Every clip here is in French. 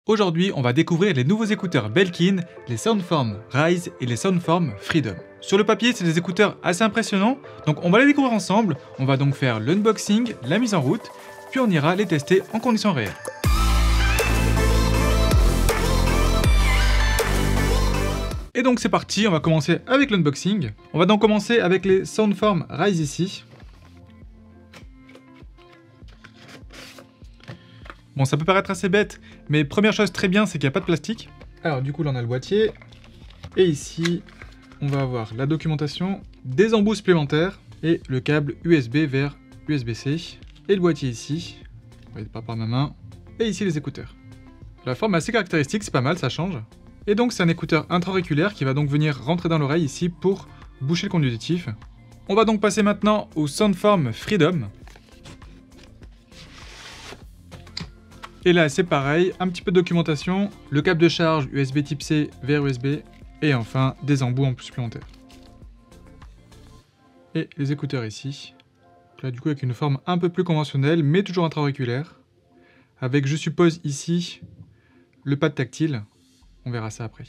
Aujourd'hui, on va découvrir les nouveaux écouteurs Belkin, les Soundform Rise et les Soundform Freedom. Sur le papier, c'est des écouteurs assez impressionnants, donc on va les découvrir ensemble. On va donc faire l'unboxing, la mise en route, puis on ira les tester en conditions réelles. Et donc c'est parti, on va commencer avec l'unboxing. On va donc commencer avec les Soundform Rise ici. Bon, ça peut paraître assez bête, mais première chose très bien, c'est qu'il n'y a pas de plastique. Alors du coup, là on a le boîtier. Et ici, on va avoir la documentation, des embouts supplémentaires et le câble USB vers USB-C. Et le boîtier ici, vous voyez pas par ma main. Et ici les écouteurs. La forme est assez caractéristique, c'est pas mal, ça change. Et donc c'est un écouteur intra-auriculaire qui va donc venir rentrer dans l'oreille ici pour boucher le conduit auditif. On va donc passer maintenant au Soundform Freedom. Et là c'est pareil, un petit peu de documentation, le câble de charge USB type C vers USB, et enfin des embouts en plus supplémentaires. Et les écouteurs ici. Là du coup avec une forme un peu plus conventionnelle, mais toujours intra-auriculaire. Avec je suppose ici le pad tactile, on verra ça après.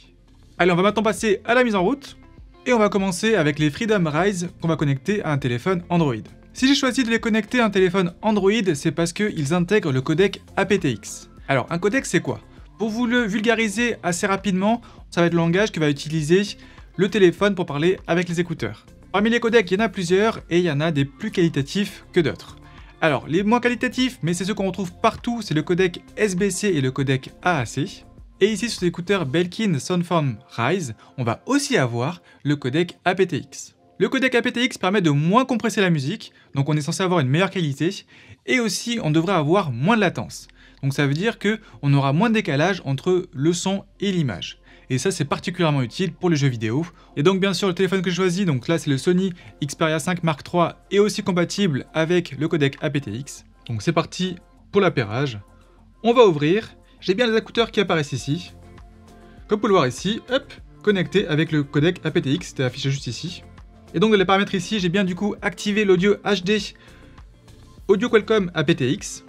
Allez, on va maintenant passer à la mise en route, et on va commencer avec les Freedom Rise qu'on va connecter à un téléphone Android. Si j'ai choisi de les connecter à un téléphone Android, c'est parce qu'ils intègrent le codec aptX. Alors, un codec, c'est quoi? Pour vous le vulgariser assez rapidement, ça va être le langage que va utiliser le téléphone pour parler avec les écouteurs. Parmi les codecs, il y en a plusieurs, et il y en a des plus qualitatifs que d'autres. Alors, les moins qualitatifs, mais c'est ceux qu'on retrouve partout, c'est le codec SBC et le codec AAC. Et ici, sur l'écouteur Belkin Soundform Rise, on va aussi avoir le codec aptX. Le codec aptX permet de moins compresser la musique, donc on est censé avoir une meilleure qualité, et aussi on devrait avoir moins de latence. Donc ça veut dire qu'on aura moins de décalage entre le son et l'image. Et ça c'est particulièrement utile pour les jeux vidéo. Et donc bien sûr le téléphone que j'ai choisi, donc là c'est le Sony Xperia 5 Mark III, est aussi compatible avec le codec aptX. Donc c'est parti pour l'appairage. On va ouvrir, j'ai bien les écouteurs qui apparaissent ici. Comme vous pouvez le voir ici, hop, connecté avec le codec aptX, c'était affiché juste ici. Et donc dans les paramètres ici, j'ai bien du coup activé l'audio HD Audio Qualcomm aptX.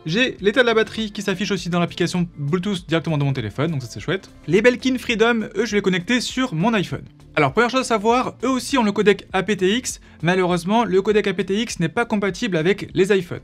J'ai l'état de la batterie qui s'affiche aussi dans l'application Bluetooth directement dans mon téléphone, donc ça c'est chouette. Les Belkin Freedom, eux je les connectés sur mon iPhone. Alors première chose à savoir, eux aussi ont le codec aptX, malheureusement le codec aptX n'est pas compatible avec les iPhones.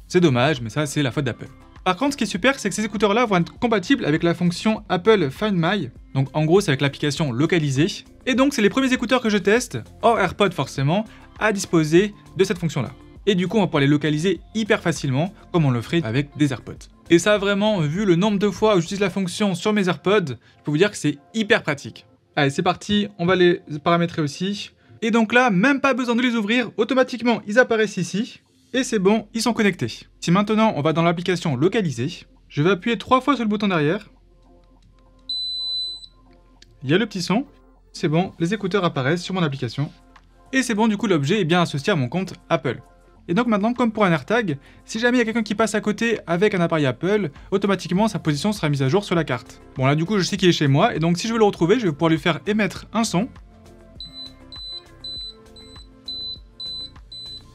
C'est dommage, mais ça c'est la faute d'Apple. Par contre, ce qui est super, c'est que ces écouteurs-là vont être compatibles avec la fonction Apple Find My. Donc en gros, c'est avec l'application localisée. Et donc, c'est les premiers écouteurs que je teste, hors AirPods forcément, à disposer de cette fonction-là. Et du coup, on va pouvoir les localiser hyper facilement, comme on le ferait avec des AirPods. Et ça, vraiment, vu le nombre de fois où j'utilise la fonction sur mes AirPods, je peux vous dire que c'est hyper pratique. Allez, c'est parti, on va les paramétrer aussi. Et donc là, même pas besoin de les ouvrir, automatiquement, ils apparaissent ici. Et c'est bon, ils sont connectés. Si maintenant on va dans l'application localisée, je vais appuyer 3 fois sur le bouton derrière. Il y a le petit son. C'est bon, les écouteurs apparaissent sur mon application. Et c'est bon, du coup l'objet est bien associé à mon compte Apple. Et donc maintenant, comme pour un AirTag, si jamais il y a quelqu'un qui passe à côté avec un appareil Apple, automatiquement sa position sera mise à jour sur la carte. Bon là du coup je sais qu'il est chez moi, et donc si je veux le retrouver, je vais pouvoir lui faire émettre un son.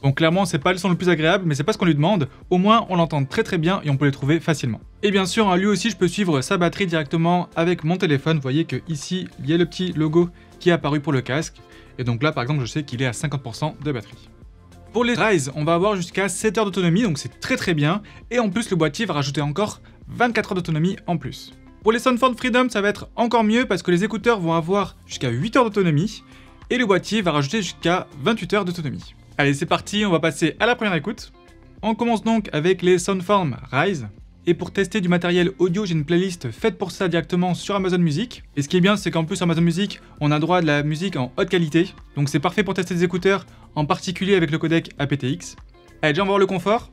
Bon, clairement, c'est pas le son le plus agréable, mais c'est pas ce qu'on lui demande. Au moins, on l'entend très bien et on peut les trouver facilement. Et bien sûr, hein, lui aussi, je peux suivre sa batterie directement avec mon téléphone. Vous voyez que ici, il y a le petit logo qui est apparu pour le casque. Et donc là, par exemple, je sais qu'il est à 50% de batterie. Pour les Rise, on va avoir jusqu'à 7 heures d'autonomie, donc c'est très bien. Et en plus, le boîtier va rajouter encore 24 heures d'autonomie en plus. Pour les Soundform Freedom, ça va être encore mieux parce que les écouteurs vont avoir jusqu'à 8 heures d'autonomie. Et le boîtier va rajouter jusqu'à 28 heures d'autonomie. Allez, c'est parti, on va passer à la première écoute. On commence donc avec les Soundform Rise. Et pour tester du matériel audio, j'ai une playlist faite pour ça directement sur Amazon Music. Et ce qui est bien, c'est qu'en plus sur Amazon Music, on a droit à de la musique en haute qualité. Donc c'est parfait pour tester des écouteurs, en particulier avec le codec aptX. Allez, déjà on va voir le confort.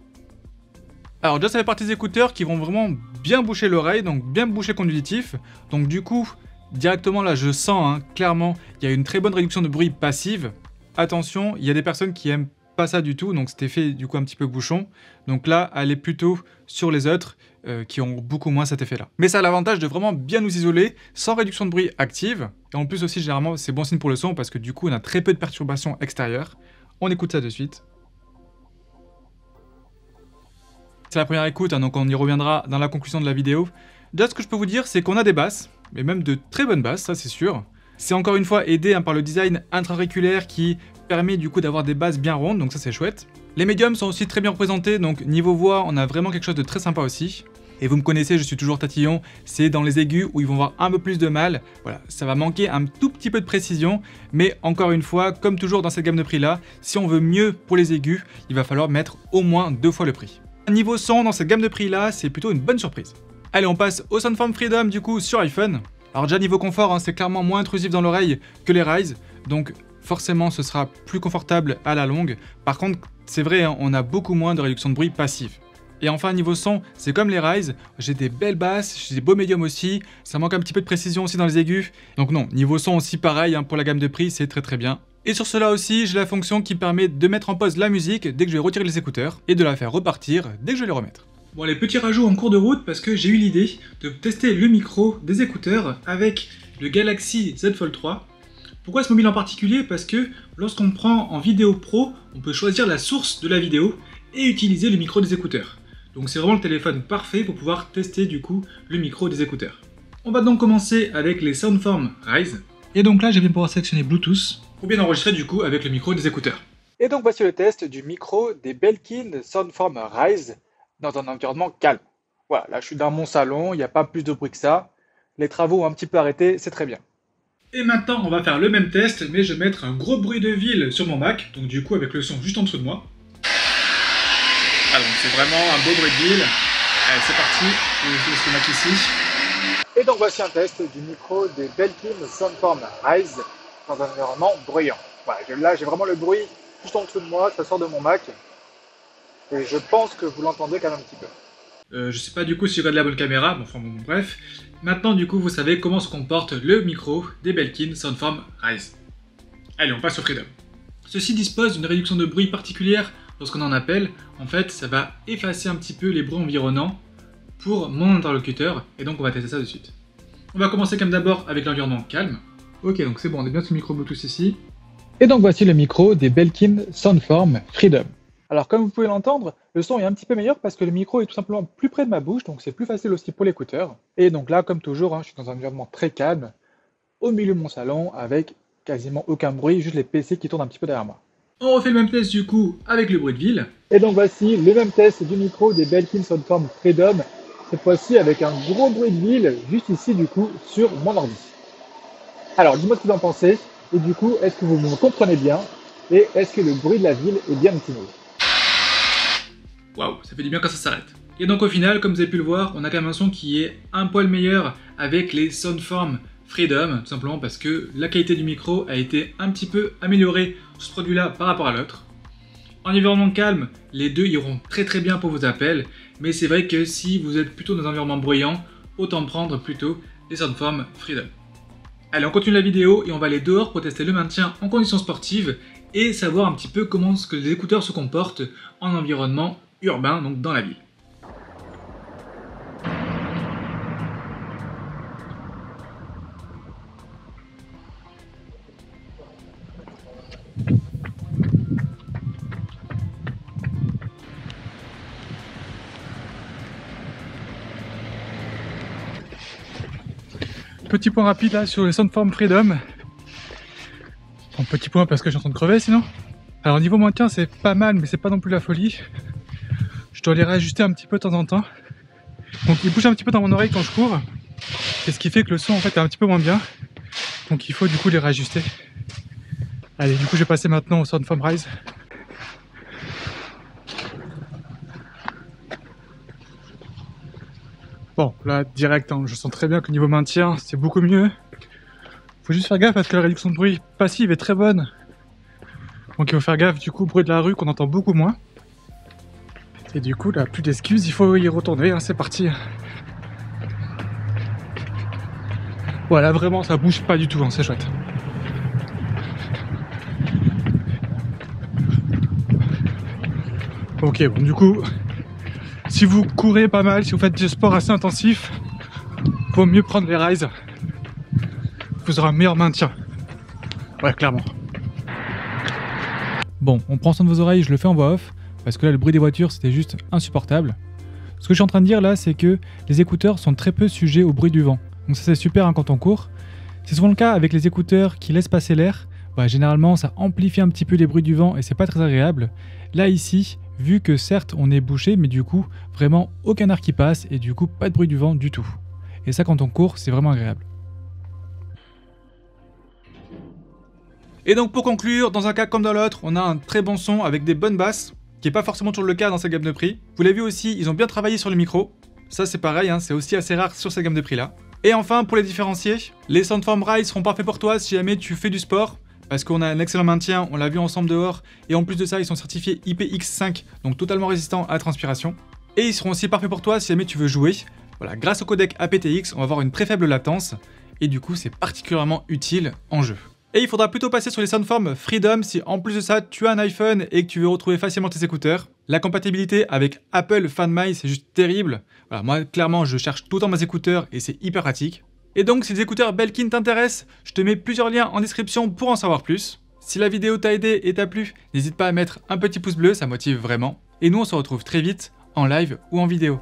Alors déjà ça fait partie des écouteurs qui vont vraiment bien boucher l'oreille, donc bien boucher le conduit auditif. Donc du coup, directement là je sens clairement, il y a une très bonne réduction de bruit passive. Attention, il y a des personnes qui aiment pas ça du tout, donc cet effet du coup un petit peu bouchon. Donc là, elle est plutôt sur les autres qui ont beaucoup moins cet effet-là. Mais ça a l'avantage de vraiment bien nous isoler, sans réduction de bruit active. Et en plus aussi, généralement, c'est bon signe pour le son, parce que du coup, on a très peu de perturbations extérieures. On écoute ça de suite. C'est la première écoute, donc on y reviendra dans la conclusion de la vidéo. Déjà, ce que je peux vous dire, c'est qu'on a des basses, mais même de très bonnes basses, ça c'est sûr. C'est encore une fois aidé par le design intra-auriculaire qui permet du coup d'avoir des basses bien rondes, donc ça c'est chouette. Les médiums sont aussi très bien représentés, donc niveau voix, on a vraiment quelque chose de très sympa aussi. Et vous me connaissez, je suis toujours tatillon, c'est dans les aigus où ils vont avoir un peu plus de mal. Voilà, ça va manquer un tout petit peu de précision, mais encore une fois, comme toujours dans cette gamme de prix là, si on veut mieux pour les aigus, il va falloir mettre au moins 2 fois le prix. Niveau son, dans cette gamme de prix là, c'est plutôt une bonne surprise. Allez, on passe au Soundform Freedom du coup sur iPhone. Alors déjà niveau confort, hein, c'est clairement moins intrusif dans l'oreille que les Rise, donc forcément ce sera plus confortable à la longue. Par contre, c'est vrai, hein, on a beaucoup moins de réduction de bruit passive. Et enfin niveau son, c'est comme les Rise, j'ai des belles basses, j'ai des beaux médiums aussi, ça manque un petit peu de précision aussi dans les aigus. Donc non, niveau son aussi pareil, hein, pour la gamme de prix, c'est très bien. Et sur cela aussi, j'ai la fonction qui me permet de mettre en pause la musique dès que je vais retirer les écouteurs, et de la faire repartir dès que je vais les remettre. Bon, les petits rajouts en cours de route parce que j'ai eu l'idée de tester le micro des écouteurs avec le Galaxy Z Fold 3. Pourquoi ce mobile en particulier? Parce que lorsqu'on prend en vidéo pro, on peut choisir la source de la vidéo et utiliser le micro des écouteurs. Donc c'est vraiment le téléphone parfait pour pouvoir tester du coup le micro des écouteurs. On va donc commencer avec les Soundform Rise. Et donc là, je vais pouvoir sélectionner Bluetooth pour bien enregistrer du coup avec le micro des écouteurs. Et donc voici le test du micro des Belkin Soundform Rise dans un environnement calme. Voilà, là je suis dans mon salon, il n'y a pas plus de bruit que ça. Les travaux ont un petit peu arrêté, c'est très bien. Et maintenant, on va faire le même test, mais je vais mettre un gros bruit de ville sur mon Mac, donc du coup avec le son juste en dessous de moi. Ah, donc c'est vraiment un beau bruit de ville. Allez, c'est parti, je laisse le Mac ici. Et donc voici un test du micro des Belkin Soundform Rise dans un environnement bruyant. Voilà, là j'ai vraiment le bruit juste en dessous de moi, ça sort de mon Mac. Et je pense que vous l'entendez quand même un petit peu. Je sais pas du coup si je regarde la bonne caméra, bon, enfin bon, bref. Maintenant du coup vous savez comment se comporte le micro des Belkin Soundform Rise. Allez, on passe au Freedom. Ceci dispose d'une réduction de bruit particulière lorsqu'on en appelle. En fait, ça va effacer un petit peu les bruits environnants pour mon interlocuteur, et donc on va tester ça de suite. On va commencer comme d'abord avec l'environnement calme. Ok, donc c'est bon, on est bien sur le micro Bluetooth ici. Et donc voici le micro des Belkin Soundform Freedom. Alors comme vous pouvez l'entendre, le son est un petit peu meilleur parce que le micro est tout simplement plus près de ma bouche, donc c'est plus facile aussi pour l'écouteur. Et donc là, comme toujours, je suis dans un environnement très calme, au milieu de mon salon, avec quasiment aucun bruit, juste les PC qui tournent un petit peu derrière moi. On refait le même test du coup avec le bruit de ville. Et donc voici le même test du micro des Belkin Soundform Freedom, cette fois-ci avec un gros bruit de ville, juste ici du coup, sur mon ordi. Alors dis-moi ce que vous en pensez, et du coup, est-ce que vous me comprenez bien, et est-ce que le bruit de la ville est bien smooth? Waouh, ça fait du bien quand ça s'arrête. Et donc au final, comme vous avez pu le voir, on a quand même un son qui est un poil meilleur avec les Soundform Freedom, tout simplement parce que la qualité du micro a été un petit peu améliorée sur ce produit-là par rapport à l'autre. En environnement calme, les deux iront très bien pour vos appels, mais c'est vrai que si vous êtes plutôt dans un environnement bruyant, autant prendre plutôt les Soundform Freedom. Allez, on continue la vidéo et on va aller dehors pour tester le maintien en conditions sportives et savoir un petit peu comment les écouteurs se comportent en environnement urbain, donc dans la ville. Petit point rapide là sur les Soundform Freedom. Bon, petit point parce que je suis en train de crever sinon. Alors niveau maintien c'est pas mal, mais c'est pas non plus la folie. Je dois les réajuster un petit peu de temps en temps. Donc ils bougent un petit peu dans mon oreille quand je cours. C'est ce qui fait que le son en fait est un petit peu moins bien. Donc il faut du coup les réajuster. Allez, du coup je vais passer maintenant au Soundform Rise. Bon, là direct, je sens très bien que niveau maintien c'est beaucoup mieux. Faut juste faire gaffe parce que la réduction de bruit passive est très bonne. Donc il faut faire gaffe du coup, bruit de la rue qu'on entend beaucoup moins. Et du coup, là, plus d'excuses, il faut y retourner, c'est parti. Voilà, vraiment, ça bouge pas du tout, c'est chouette. Ok, bon, du coup, si vous courez pas mal, si vous faites du sport assez intensif, vaut mieux prendre les Rise. Vous aurez un meilleur maintien. Ouais, clairement. Bon, on prend soin de vos oreilles, je le fais en voix off, parce que là, le bruit des voitures, c'était juste insupportable. Ce que je suis en train de dire là, c'est que les écouteurs sont très peu sujets au bruit du vent. Donc ça c'est super hein, quand on court. C'est souvent le cas avec les écouteurs qui laissent passer l'air. Généralement ça amplifie un petit peu les bruits du vent et c'est pas très agréable. Là ici, vu que certes on est bouché, mais du coup vraiment aucun air qui passe et du coup pas de bruit du vent du tout. Et ça quand on court, c'est vraiment agréable. Et donc pour conclure, dans un cas comme dans l'autre, on a un très bon son avec des bonnes basses, qui n'est pas forcément toujours le cas dans cette gamme de prix. Vous l'avez vu aussi, ils ont bien travaillé sur le micro. Ça c'est pareil, hein, c'est aussi assez rare sur cette gamme de prix là. Et enfin, pour les différencier, les Soundform Rise seront parfaits pour toi si jamais tu fais du sport, parce qu'on a un excellent maintien, on l'a vu ensemble dehors, et en plus de ça, ils sont certifiés IPX5, donc totalement résistants à la transpiration. Et ils seront aussi parfaits pour toi si jamais tu veux jouer. Voilà, grâce au codec aptX, on va avoir une très faible latence, et du coup, c'est particulièrement utile en jeu. Et il faudra plutôt passer sur les Soundform Freedom si en plus de ça, tu as un iPhone et que tu veux retrouver facilement tes écouteurs. La compatibilité avec Apple FanMi, c'est juste terrible. Voilà, moi, clairement, je cherche tout le temps mes écouteurs et c'est hyper pratique. Et donc, si les écouteurs Belkin t'intéressent, je te mets plusieurs liens en description pour en savoir plus. Si la vidéo t'a aidé et t'a plu, n'hésite pas à mettre un petit pouce bleu, ça motive vraiment. Et nous, on se retrouve très vite en live ou en vidéo.